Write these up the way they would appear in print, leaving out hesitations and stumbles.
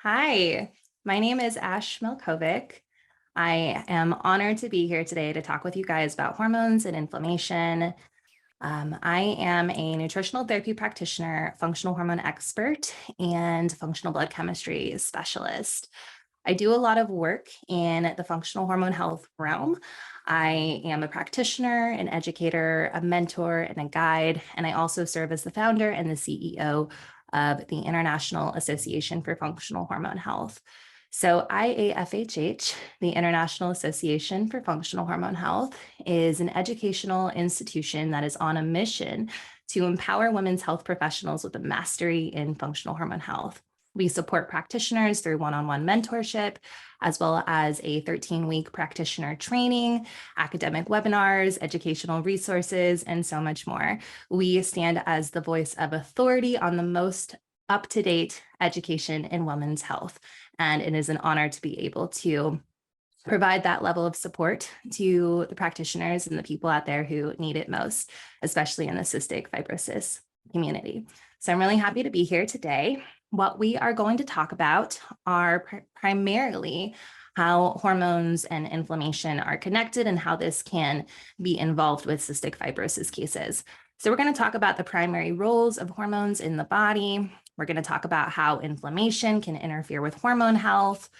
Hi, my name is Ashe Milkovic. I am honored to be here today to talk with you guys about hormones and inflammation. I am a nutritional therapy practitioner, functional hormone expert, and functional blood chemistry specialist. I do a lot of work in the functional hormone health realm. I am a practitioner, an educator, a mentor, and a guide, and I also serve as the founder and the CEO of the International Association for Functional Hormone Health. So IAFHH, the International Association for Functional Hormone Health, is an educational institution that is on a mission to empower women's health professionals with a mastery in functional hormone health. We support practitioners through one-on-one mentorship, as well as a 13-week practitioner training, academic webinars, educational resources, and so much more. We stand as the voice of authority on the most up-to-date education in women's health. And it is an honor to be able to provide that level of support to the practitioners and the people out there who need it most, especially in the cystic fibrosis community. So I'm really happy to be here today. What we are going to talk about are primarily how hormones and inflammation are connected and how this can be involved with cystic fibrosis cases. So we're going to talk about the primary roles of hormones in the body. We're going to talk about how inflammation can interfere with hormone health.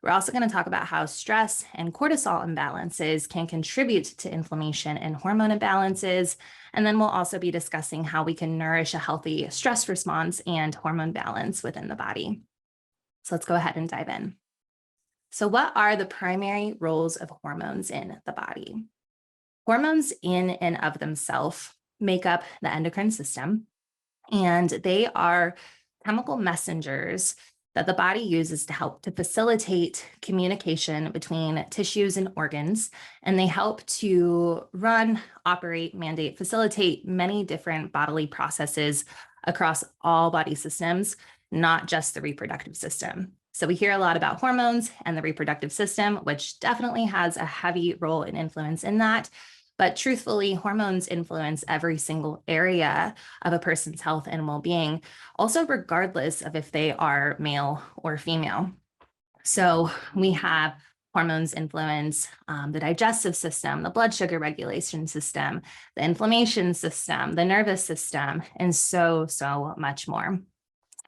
We're also going to talk about how stress and cortisol imbalances can contribute to inflammation and hormone imbalances. And then we'll also be discussing how we can nourish a healthy stress response and hormone balance within the body. So let's go ahead and dive in. So what are the primary roles of hormones in the body? Hormones in and of themselves make up the endocrine system, and they are chemical messengers that the body uses to help to facilitate communication between tissues and organs. And they help to run, operate, mandate, facilitate many different bodily processes across all body systems, not just the reproductive system. So we hear a lot about hormones and the reproductive system, which definitely has a heavy role and influence in that. But truthfully, hormones influence every single area of a person's health and well-being, also regardless of if they are male or female. So we have hormones influence the digestive system, the blood sugar regulation system, the inflammation system, the nervous system, and so much more.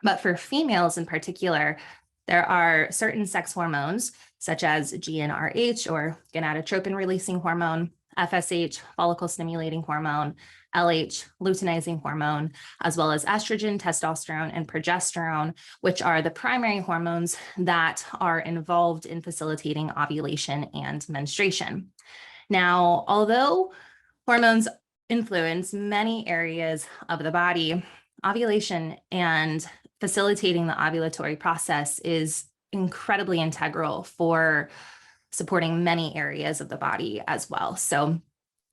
But for females in particular, there are certain sex hormones, such as GnRH, or gonadotropin-releasing hormone, FSH, follicle-stimulating hormone, LH, luteinizing hormone, as well as estrogen, testosterone, and progesterone, which are the primary hormones that are involved in facilitating ovulation and menstruation. Now, although hormones influence many areas of the body, ovulation and facilitating the ovulatory process is incredibly integral for supporting many areas of the body as well. So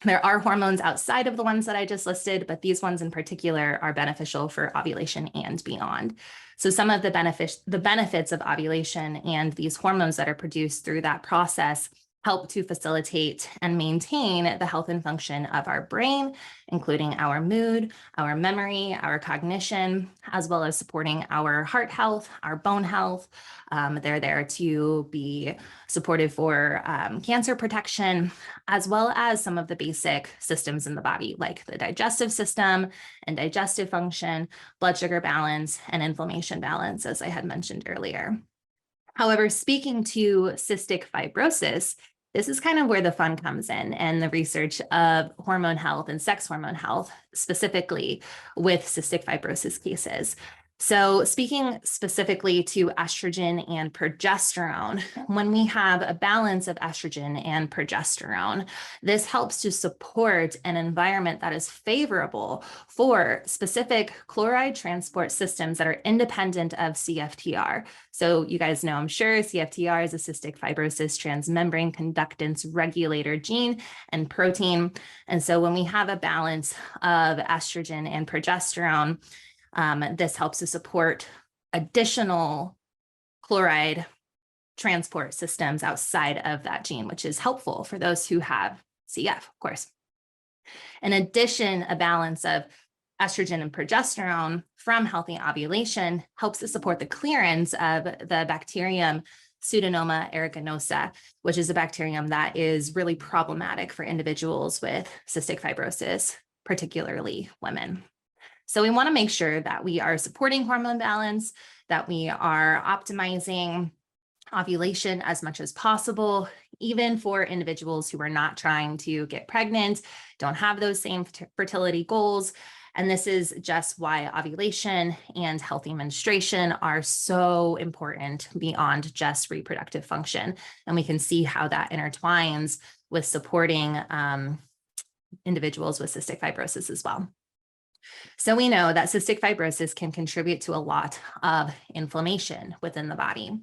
there are hormones outside of the ones that I just listed, but these ones in particular are beneficial for ovulation and beyond. So some of the benefits of ovulation and these hormones that are produced through that process help to facilitate and maintain the health and function of our brain, including our mood, our memory, our cognition, as well as supporting our heart health, our bone health. They're there to be supportive for cancer protection, as well as some of the basic systems in the body, like the digestive system and digestive function, blood sugar balance, and inflammation balance, as I had mentioned earlier. However, speaking to cystic fibrosis, this is kind of where the fun comes in and the research of hormone health and sex hormone health, specifically with cystic fibrosis cases. So speaking specifically to estrogen and progesterone, when we have a balance of estrogen and progesterone, this helps to support an environment that is favorable for specific chloride transport systems that are independent of CFTR. So you guys know, I'm sure, CFTR is a cystic fibrosis transmembrane conductance regulator gene and protein. And so when we have a balance of estrogen and progesterone, this helps to support additional chloride transport systems outside of that gene, which is helpful for those who have CF, of course. In addition, a balance of estrogen and progesterone from healthy ovulation helps to support the clearance of the bacterium Pseudomonas aeruginosa, which is a bacterium that is really problematic for individuals with cystic fibrosis, particularly women. So we want to make sure that we are supporting hormone balance, that we are optimizing ovulation as much as possible, even for individuals who are not trying to get pregnant, don't have those same fertility goals. And this is just why ovulation and healthy menstruation are so important beyond just reproductive function. And we can see how that intertwines with supporting individuals with cystic fibrosis as well. So we know that cystic fibrosis can contribute to a lot of inflammation within the body.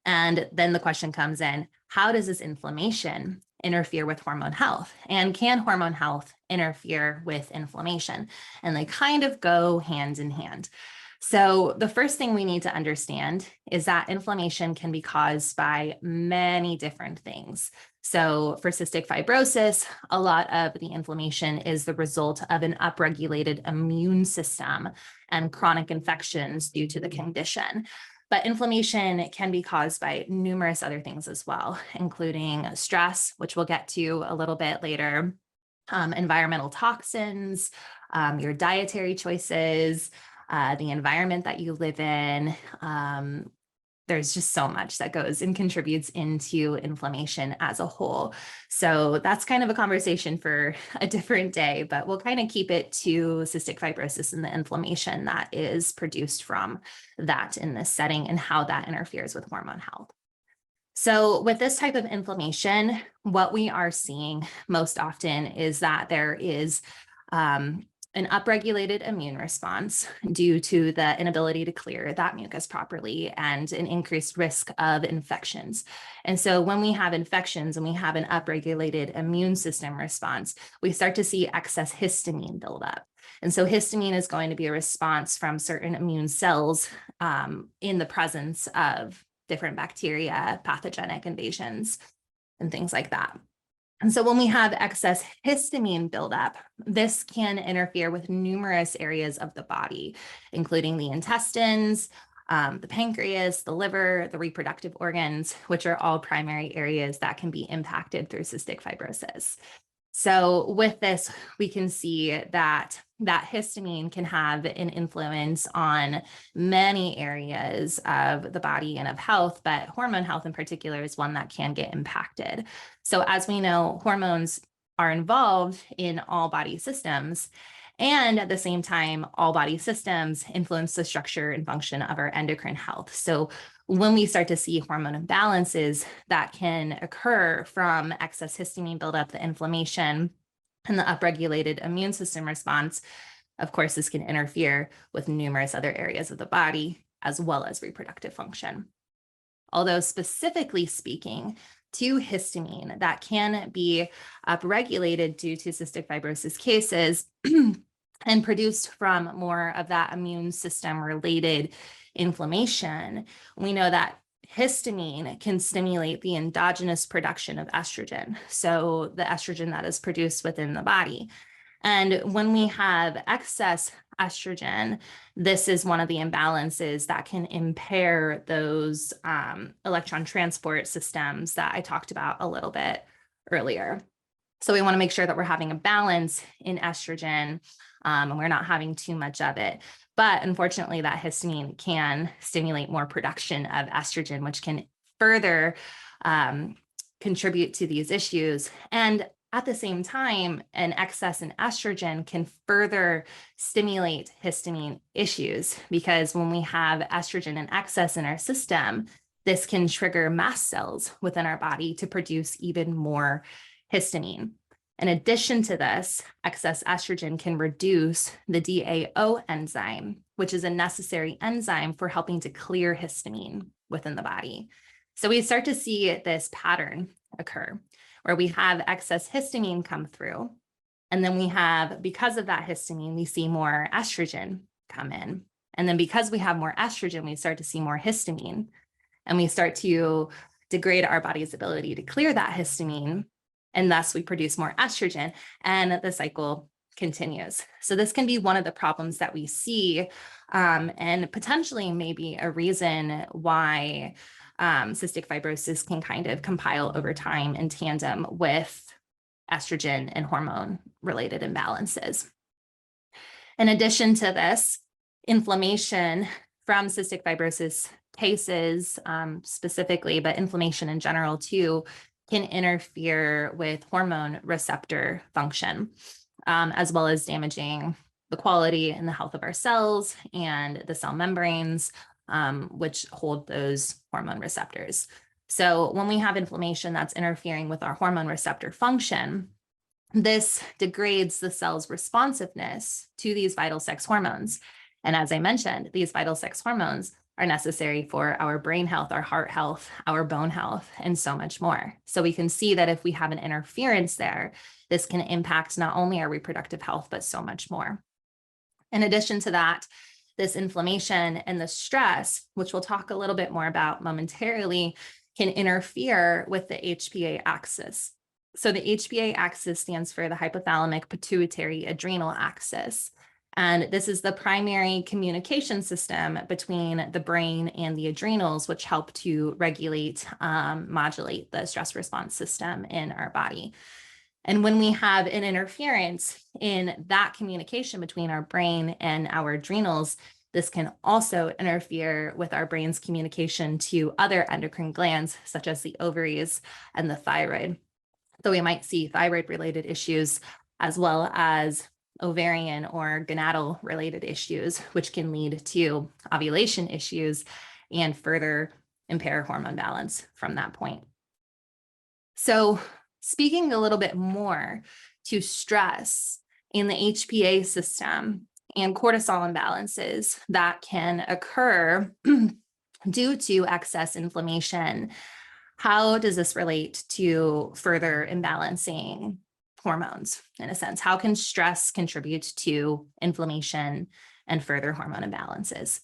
And then the question comes in, how does this inflammation interfere with hormone health? And can hormone health interfere with inflammation? And they kind of go hand in hand. So the first thing we need to understand is that inflammation can be caused by many different things. So for cystic fibrosis, a lot of the inflammation is the result of an upregulated immune system and chronic infections due to the condition. But inflammation can be caused by numerous other things as well, including stress, which we'll get to a little bit later, environmental toxins, your dietary choices, the environment that you live in. There's just so much that goes and contributes into inflammation as a whole. So that's kind of a conversation for a different day, but we'll kind of keep it to cystic fibrosis and the inflammation that is produced from that in this setting and how that interferes with hormone health. So with this type of inflammation, what we are seeing most often is that there is an upregulated immune response due to the inability to clear that mucus properly and an increased risk of infections. And so when we have infections and we have an upregulated immune system response, we start to see excess histamine build up. And so histamine is going to be a response from certain immune cells in the presence of different bacteria, pathogenic invasions, and things like that. And so when we have excess histamine buildup, this can interfere with numerous areas of the body, including the intestines, the pancreas, the liver, the reproductive organs, which are all primary areas that can be impacted through cystic fibrosis. So with this, we can see that histamine can have an influence on many areas of the body and of health, but hormone health in particular is one that can get impacted. So as we know, hormones are involved in all body systems. And at the same time, all body systems influence the structure and function of our endocrine health. So when we start to see hormone imbalances that can occur from excess histamine buildup, the inflammation, and the upregulated immune system response, of course, this can interfere with numerous other areas of the body, as well as reproductive function. Although specifically speaking to histamine that can be upregulated due to cystic fibrosis cases and produced from more of that immune system related inflammation, we know that histamine can stimulate the endogenous production of estrogen, so the estrogen that is produced within the body. And when we have excess estrogen, this is one of the imbalances that can impair those electron transport systems that I talked about a little bit earlier. So we want to make sure that we're having a balance in estrogen and we're not having too much of it. But unfortunately, that histamine can stimulate more production of estrogen, which can further contribute to these issues. And at the same time, an excess in estrogen can further stimulate histamine issues, because when we have estrogen in excess in our system, this can trigger mast cells within our body to produce even more histamine. In addition to this, excess estrogen can reduce the DAO enzyme, which is a necessary enzyme for helping to clear histamine within the body. So we start to see this pattern occur where we have excess histamine come through. And then we have, because of that histamine, we see more estrogen come in. And then because we have more estrogen, we start to see more histamine. And we start to degrade our body's ability to clear that histamine. And thus we produce more estrogen. And the cycle continues. So this can be one of the problems that we see, and potentially maybe a reason why cystic fibrosis can kind of compile over time in tandem with estrogen and hormone-related imbalances. In addition to this, inflammation from cystic fibrosis cases specifically, but inflammation in general too, can interfere with hormone receptor function, as well as damaging the quality and the health of our cells and the cell membranes, which hold those hormone receptors. So when we have inflammation that's interfering with our hormone receptor function, this degrades the cell's responsiveness to these vital sex hormones. And as I mentioned, these vital sex hormones are necessary for our brain health, our heart health, our bone health, and so much more. So we can see that if we have an interference there, this can impact not only our reproductive health, but so much more. In addition to that, this inflammation and the stress, which we'll talk a little bit more about momentarily, can interfere with the HPA axis. So the HPA axis stands for the hypothalamic pituitary adrenal axis. And this is the primary communication system between the brain and the adrenals, which help to regulate, modulate the stress response system in our body. And when we have an interference in that communication between our brain and our adrenals, this can also interfere with our brain's communication to other endocrine glands, such as the ovaries and the thyroid. So we might see thyroid-related issues as well as ovarian or gonadal related issues, which can lead to ovulation issues and further impair hormone balance from that point. So speaking a little bit more to stress in the HPA system and cortisol imbalances that can occur due to excess inflammation, how does this relate to further imbalancing hormones in a sense? How can stress contribute to inflammation and further hormone imbalances?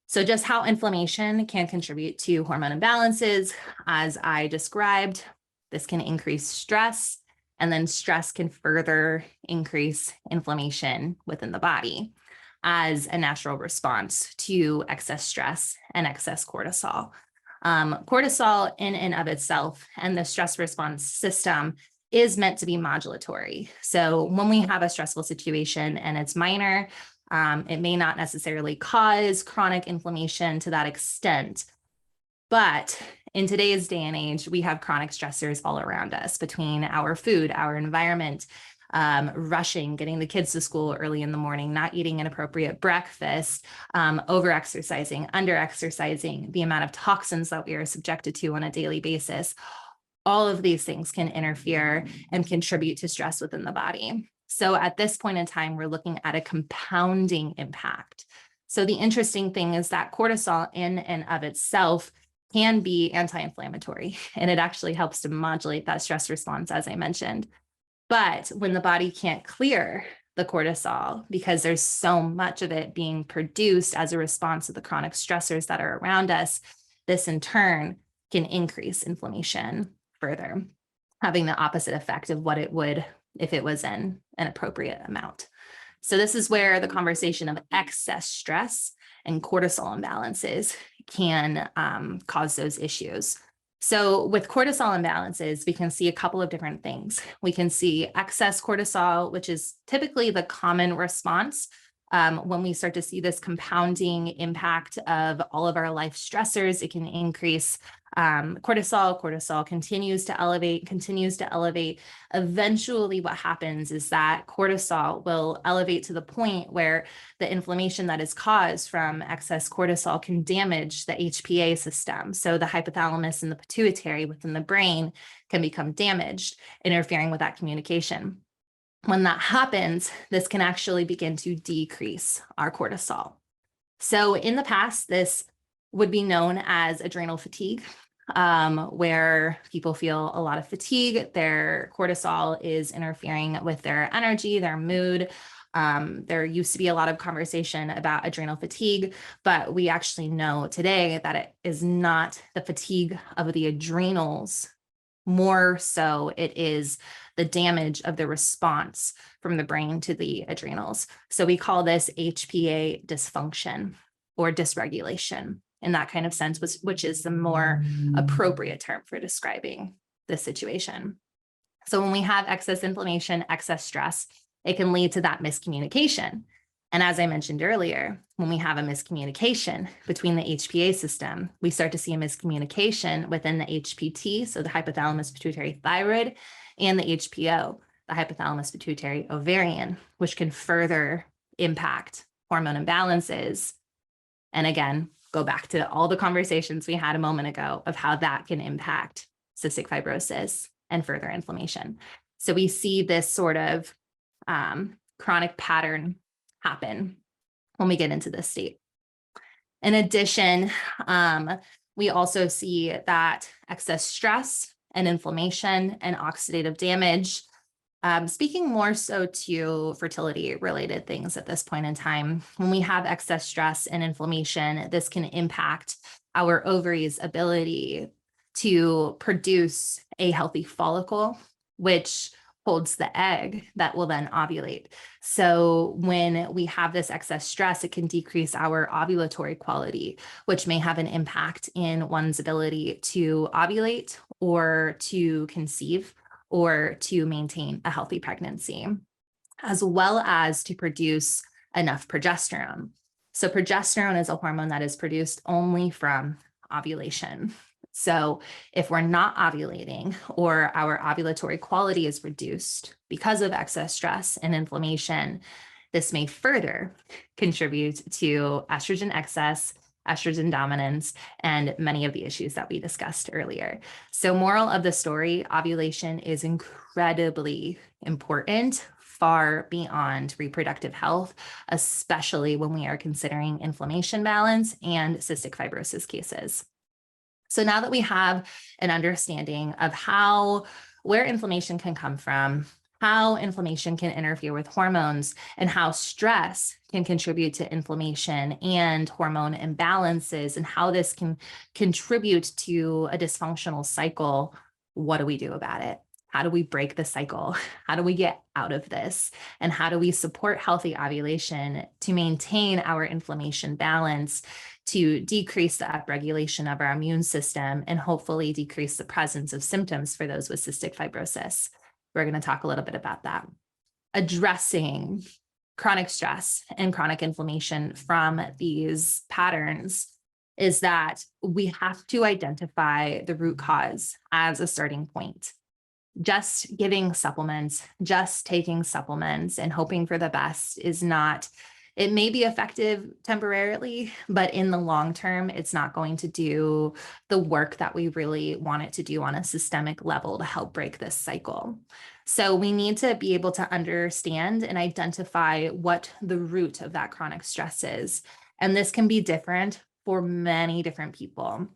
So just how inflammation can contribute to hormone imbalances, as I described, this can increase stress, and then stress can further increase inflammation within the body as a natural response to excess stress and excess cortisol. Cortisol in and of itself and the stress response system is meant to be modulatory. So when we have a stressful situation and it's minor, it may not necessarily cause chronic inflammation to that extent. But in today's day and age, we have chronic stressors all around us between our food, our environment, rushing, getting the kids to school early in the morning, not eating an appropriate breakfast, over-exercising, under-exercising, the amount of toxins that we are subjected to on a daily basis. All of these things can interfere and contribute to stress within the body. So at this point in time, we're looking at a compounding impact. So the interesting thing is that cortisol in and of itself can be anti-inflammatory, and it actually helps to modulate that stress response, as I mentioned. But when the body can't clear the cortisol because there's so much of it being produced as a response to the chronic stressors that are around us, this in turn can increase inflammation further, having the opposite effect of what it would if it was in an appropriate amount. So this is where the conversation of excess stress and cortisol imbalances can cause those issues. So with cortisol imbalances, we can see a couple of different things. We can see excess cortisol, which is typically the common response when we start to see this compounding impact of all of our life stressors. It can increase cortisol. Cortisol continues to elevate. Eventually, what happens is that cortisol will elevate to the point where the inflammation that is caused from excess cortisol can damage the HPA system. So the hypothalamus and the pituitary within the brain can become damaged, interfering with that communication. When that happens, this can actually begin to decrease our cortisol. So in the past, this would be known as adrenal fatigue, where people feel a lot of fatigue. Their cortisol is interfering with their energy, their mood. There used to be a lot of conversation about adrenal fatigue, but we actually know today that it is not the fatigue of the adrenals. More so, it is the damage of the response from the brain to the adrenals. So we call this HPA dysfunction or dysregulation in that kind of sense, which is the more appropriate term for describing this situation. So when we have excess inflammation, excess stress, it can lead to that miscommunication. And as I mentioned earlier, when we have a miscommunication between the HPA system, we start to see a miscommunication within the HPT, so the hypothalamus pituitary thyroid, and the HPO, the hypothalamus pituitary ovarian, which can further impact hormone imbalances. And again, go back to all the conversations we had a moment ago of how that can impact cystic fibrosis and further inflammation. So we see this sort of chronic pattern happen when we get into this state. In addition, we also see that excess stress and inflammation and oxidative damage, speaking more so to fertility related things at this point in time. When we have excess stress and inflammation, this can impact our ovaries' ability to produce a healthy follicle, which holds the egg that will then ovulate. So when we have this excess stress, it can decrease our ovulatory quality, which may have an impact in one's ability to ovulate or to conceive or to maintain a healthy pregnancy, as well as to produce enough progesterone. So progesterone is a hormone that is produced only from ovulation. So if we're not ovulating or our ovulatory quality is reduced because of excess stress and inflammation, this may further contribute to estrogen excess, estrogen dominance, and many of the issues that we discussed earlier. So moral of the story, ovulation is incredibly important, far beyond reproductive health, especially when we are considering inflammation balance and cystic fibrosis cases. So now that we have an understanding of where inflammation can come from, how inflammation can interfere with hormones, and how stress can contribute to inflammation and hormone imbalances, and how this can contribute to a dysfunctional cycle, what do we do about it? How do we break the cycle? How do we get out of this? And how do we support healthy ovulation to maintain our inflammation balance, to decrease the upregulation of our immune system, and hopefully decrease the presence of symptoms for those with cystic fibrosis? We're going to talk a little bit about that. Addressing chronic stress and chronic inflammation from these patterns is that we have to identify the root cause as a starting point. Just giving supplements, just taking supplements and hoping for the best is not, it may be effective temporarily, but in the long term, it's not going to do the work that we really want it to do on a systemic level to help break this cycle. So we need to be able to understand and identify what the root of that chronic stress is. And this can be different for many different people.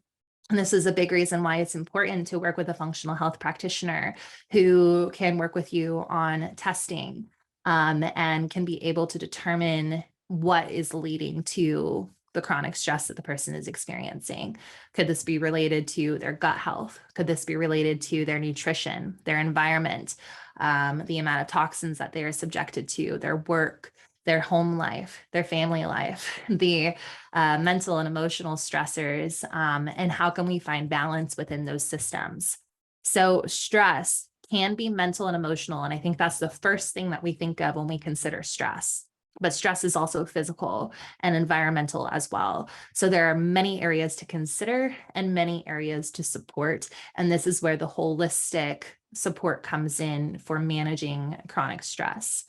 And this is a big reason why it's important to work with a functional health practitioner who can work with you on testing and can be able to determine what is leading to the chronic stress that the person is experiencing. Could this be related to their gut health? Could this be related to their nutrition, their environment, the amount of toxins that they are subjected to, their work, their home life, their family life, the mental and emotional stressors, and how can we find balance within those systems? So stress can be mental and emotional, and I think that's the first thing that we think of when we consider stress. But stress is also physical and environmental as well. So there are many areas to consider and many areas to support, and this is where the holistic support comes in for managing chronic stress.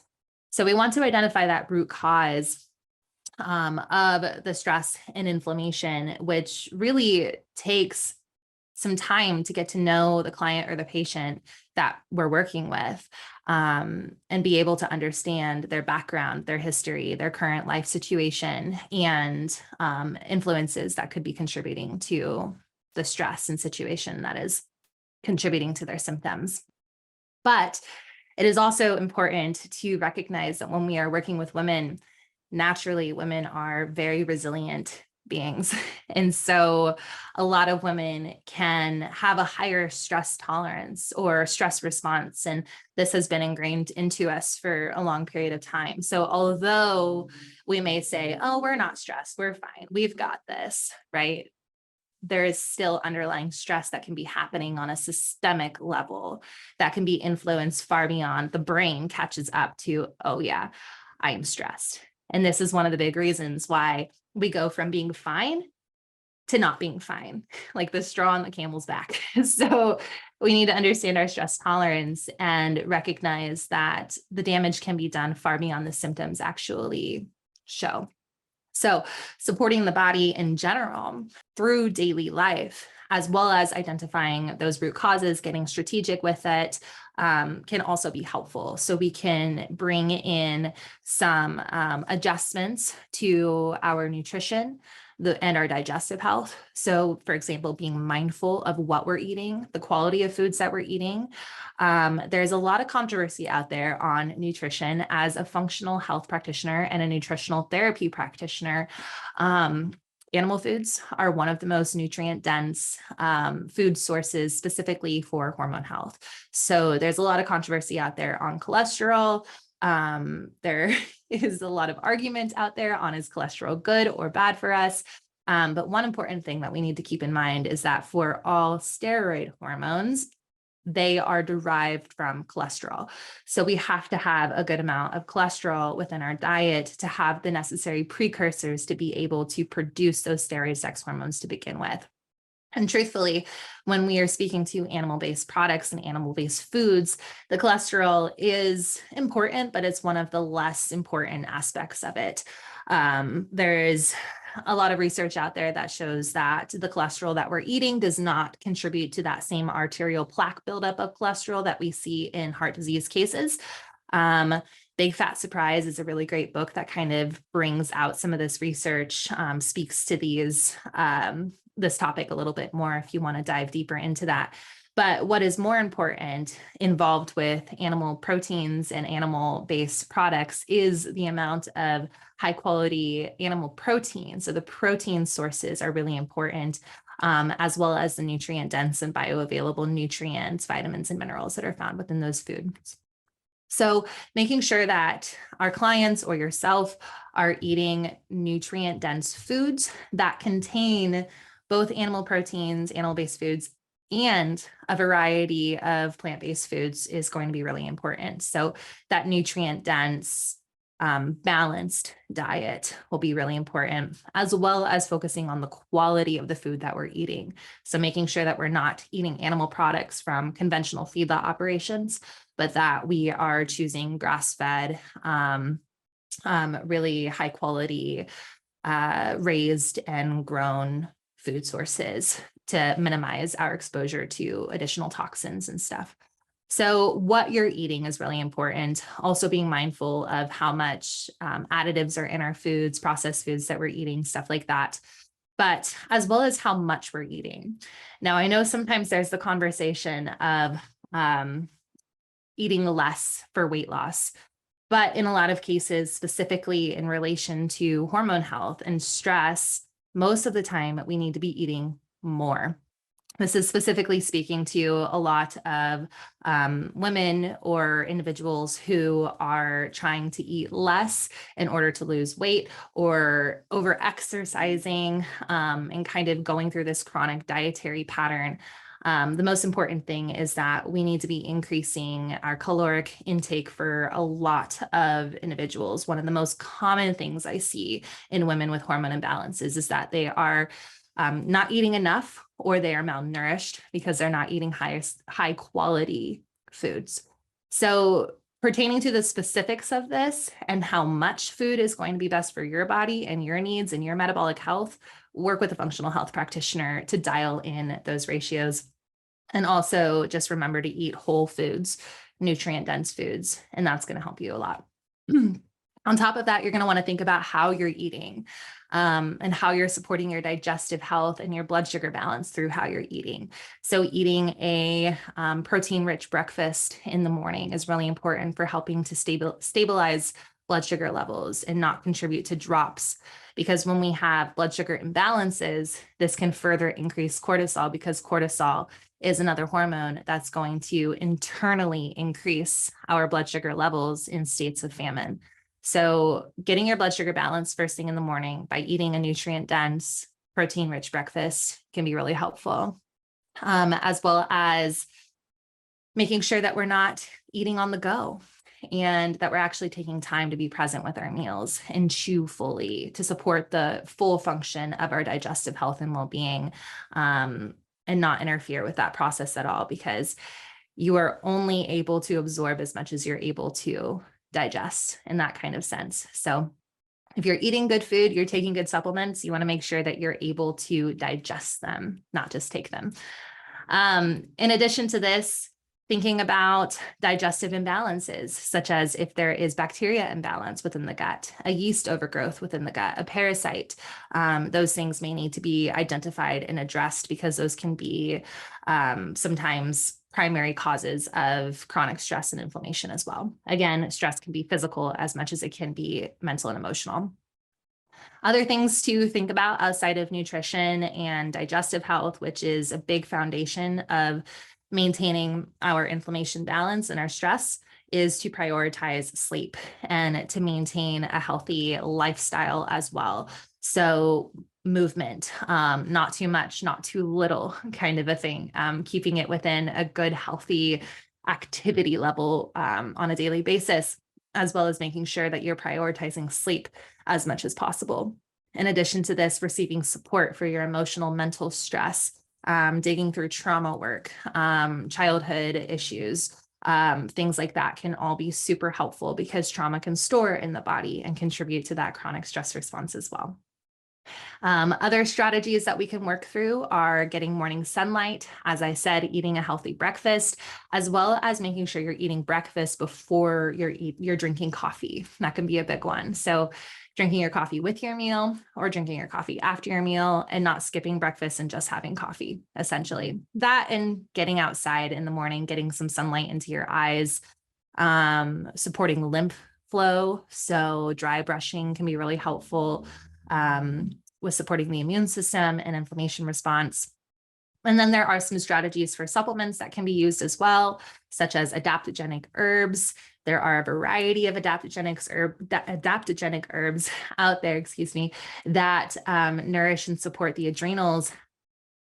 So we want to identify that root cause of the stress and inflammation, which really takes some time to get to know the client or the patient that we're working with, and be able to understand their background, their history, their current life situation, and influences that could be contributing to the stress and situation that is contributing to their symptoms. But it is also important to recognize that when we are working with women, naturally, women are very resilient beings. And so a lot of women can have a higher stress tolerance or stress response. And this has been ingrained into us for a long period of time. So although we may say, oh, we're not stressed, we're fine, we've got this, right? There is still underlying stress that can be happening on a systemic level that can be influenced far beyond the brain catches up to, oh yeah, I am stressed. And this is one of the big reasons why we go from being fine to not being fine, like the straw on the camel's back. So we need to understand our stress tolerance and recognize that the damage can be done far beyond the symptoms actually show. So supporting the body in general through daily life, as well as identifying those root causes, getting strategic with it, can also be helpful. So we can bring in some adjustments to our nutrition and our digestive health. So for example, being mindful of what we're eating, the quality of foods that we're eating. There's a lot of controversy out there on nutrition. As a functional health practitioner and a nutritional therapy practitioner, animal foods are one of the most nutrient dense food sources specifically for hormone health. So there's a lot of controversy out there on cholesterol. There is a lot of argument out there on, is cholesterol good or bad for us? But one important thing that we need to keep in mind is that for all steroid hormones, they are derived from cholesterol. So we have to have a good amount of cholesterol within our diet to have the necessary precursors to be able to produce those steroid sex hormones to begin with. And truthfully, when we are speaking to animal-based products and animal-based foods, the cholesterol is important, but it's one of the less important aspects of it. There is a lot of research out there that shows that the cholesterol that we're eating does not contribute to that same arterial plaque buildup of cholesterol that we see in heart disease cases. Big Fat Surprise is a really great book that kind of brings out some of this research, speaks to this topic a little bit more if you want to dive deeper into that. But what is more important involved with animal proteins and animal-based products is the amount of high quality animal protein. So the protein sources are really important, as well as the nutrient dense and bioavailable nutrients, vitamins, and minerals that are found within those foods. So making sure that our clients or yourself are eating nutrient dense foods that contain both animal proteins, animal-based foods, and a variety of plant-based foods is going to be really important. So that nutrient dense, balanced diet will be really important, as well as focusing on the quality of the food that we're eating. So making sure that we're not eating animal products from conventional feedlot operations, but that we are choosing grass-fed, really high quality, raised and grown food sources to minimize our exposure to additional toxins and stuff. So what you're eating is really important. Also being mindful of how much additives are in our foods, processed foods that we're eating, stuff like that, but as well as how much we're eating. Now, I know sometimes there's the conversation of eating less for weight loss, but in a lot of cases, specifically in relation to hormone health and stress, most of the time we need to be eating more. This is specifically speaking to a lot of women or individuals who are trying to eat less in order to lose weight, or over exercising and kind of going through this chronic dietary pattern. The most important thing is that we need to be increasing our caloric intake for a lot of individuals. One of the most common things I see in women with hormone imbalances is that they are not eating enough, or they are malnourished because they're not eating high quality foods. So pertaining to the specifics of this and how much food is going to be best for your body and your needs and your metabolic health, work with a functional health practitioner to dial in those ratios. And also just remember to eat whole foods, nutrient dense foods, and that's going to help you a lot. On top of that, you're going to want to think about how you're eating and how you're supporting your digestive health and your blood sugar balance through how you're eating. So eating a protein-rich breakfast in the morning is really important for helping to stabilize blood sugar levels and not contribute to drops. Because when we have blood sugar imbalances, this can further increase cortisol, because cortisol is another hormone that's going to internally increase our blood sugar levels in states of famine. So getting your blood sugar balance first thing in the morning by eating a nutrient-dense, protein-rich breakfast can be really helpful, as well as making sure that we're not eating on the go and that we're actually taking time to be present with our meals and chew fully to support the full function of our digestive health and well-being, and not interfere with that process at all, because you are only able to absorb as much as you're able to digest in that kind of sense. So if you're eating good food, you're taking good supplements, you want to make sure that you're able to digest them, not just take them. In addition to this, thinking about digestive imbalances, such as if there is bacteria imbalance within the gut, a yeast overgrowth within the gut, a parasite, those things may need to be identified and addressed, because those can be sometimes primary causes of chronic stress and inflammation as well. Again, stress can be physical as much as it can be mental and emotional. Other things to think about outside of nutrition and digestive health, which is a big foundation of maintaining our inflammation balance and our stress, is to prioritize sleep and to maintain a healthy lifestyle as well. So movement, not too much, not too little kind of a thing, keeping it within a good, healthy activity level on a daily basis, as well as making sure that you're prioritizing sleep as much as possible. In addition to this, receiving support for your emotional, mental stress, digging through trauma work, childhood issues, things like that can all be super helpful, because trauma can store in the body and contribute to that chronic stress response as well. Other strategies that we can work through are getting morning sunlight, as I said, eating a healthy breakfast, as well as making sure you're eating breakfast before you're drinking coffee. That can be a big one. So drinking your coffee with your meal or drinking your coffee after your meal, and not skipping breakfast and just having coffee, essentially. That, and getting outside in the morning, getting some sunlight into your eyes, supporting lymph flow. So dry brushing can be really helpful with supporting the immune system and inflammation response. And then there are some strategies for supplements that can be used as well, such as adaptogenic herbs. There are a variety of adaptogenic herbs out there, that nourish and support the adrenals,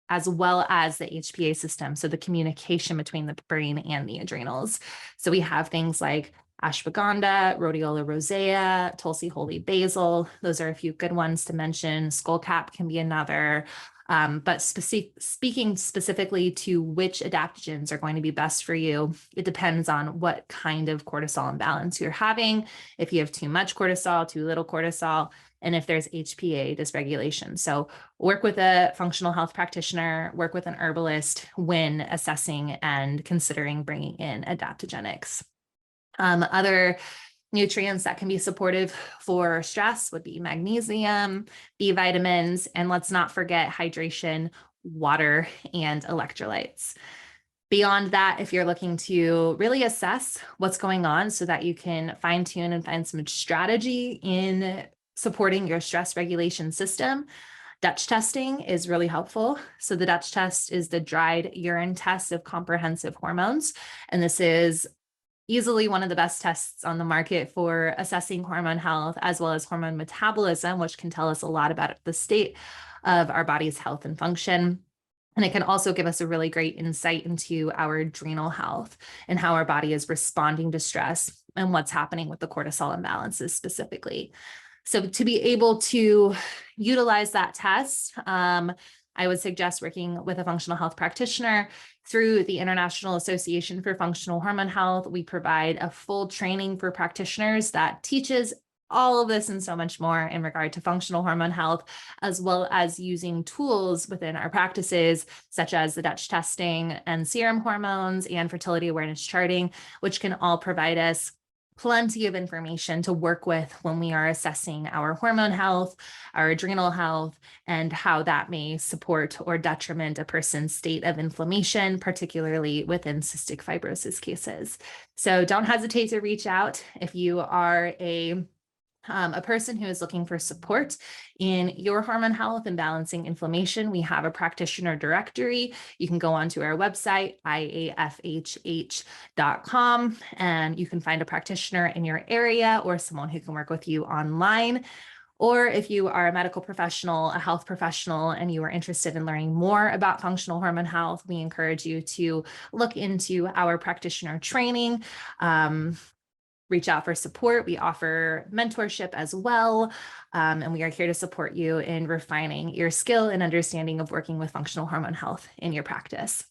as well as the HPA system, so the communication between the brain and the adrenals. So we have things like ashwagandha, rhodiola rosea, Tulsi holy basil. Those are a few good ones to mention. Skullcap can be another. But speaking specifically to which adaptogens are going to be best for you, it depends on what kind of cortisol imbalance you're having, if you have too much cortisol, too little cortisol, and if there's HPA dysregulation. So work with a functional health practitioner, work with an herbalist when assessing and considering bringing in adaptogenics. Other nutrients that can be supportive for stress would be magnesium, B vitamins, and let's not forget hydration, water, and electrolytes. Beyond that, if you're looking to really assess what's going on so that you can fine tune and find some strategy in supporting your stress regulation system, Dutch testing is really helpful. So the Dutch test is the dried urine test of comprehensive hormones. And this is easily one of the best tests on the market for assessing hormone health, as well as hormone metabolism, which can tell us a lot about the state of our body's health and function. And it can also give us a really great insight into our adrenal health and how our body is responding to stress and what's happening with the cortisol imbalances specifically. So to be able to utilize that test, I would suggest working with a functional health practitioner. Through the International Association for Functional Hormone Health, we provide a full training for practitioners that teaches all of this and so much more in regard to functional hormone health, as well as using tools within our practices, such as the Dutch testing and serum hormones and fertility awareness charting, which can all provide us plenty of information to work with when we are assessing our hormone health, our adrenal health, and how that may support or detriment a person's state of inflammation, particularly within cystic fibrosis cases. So don't hesitate to reach out if you are a person who is looking for support in your hormone health and balancing inflammation. We have a practitioner directory. You can go onto our website, IAFHH.com, and you can find a practitioner in your area or someone who can work with you online. Or if you are a medical professional, a health professional, and you are interested in learning more about functional hormone health, we encourage you to look into our practitioner training. Reach out for support. We offer mentorship as well, and we are here to support you in refining your skill and understanding of working with functional hormone health in your practice.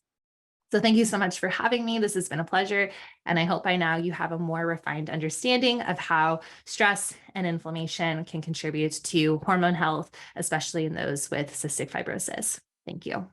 So thank you so much for having me. This has been a pleasure, and I hope by now you have a more refined understanding of how stress and inflammation can contribute to hormone health, especially in those with cystic fibrosis. Thank you.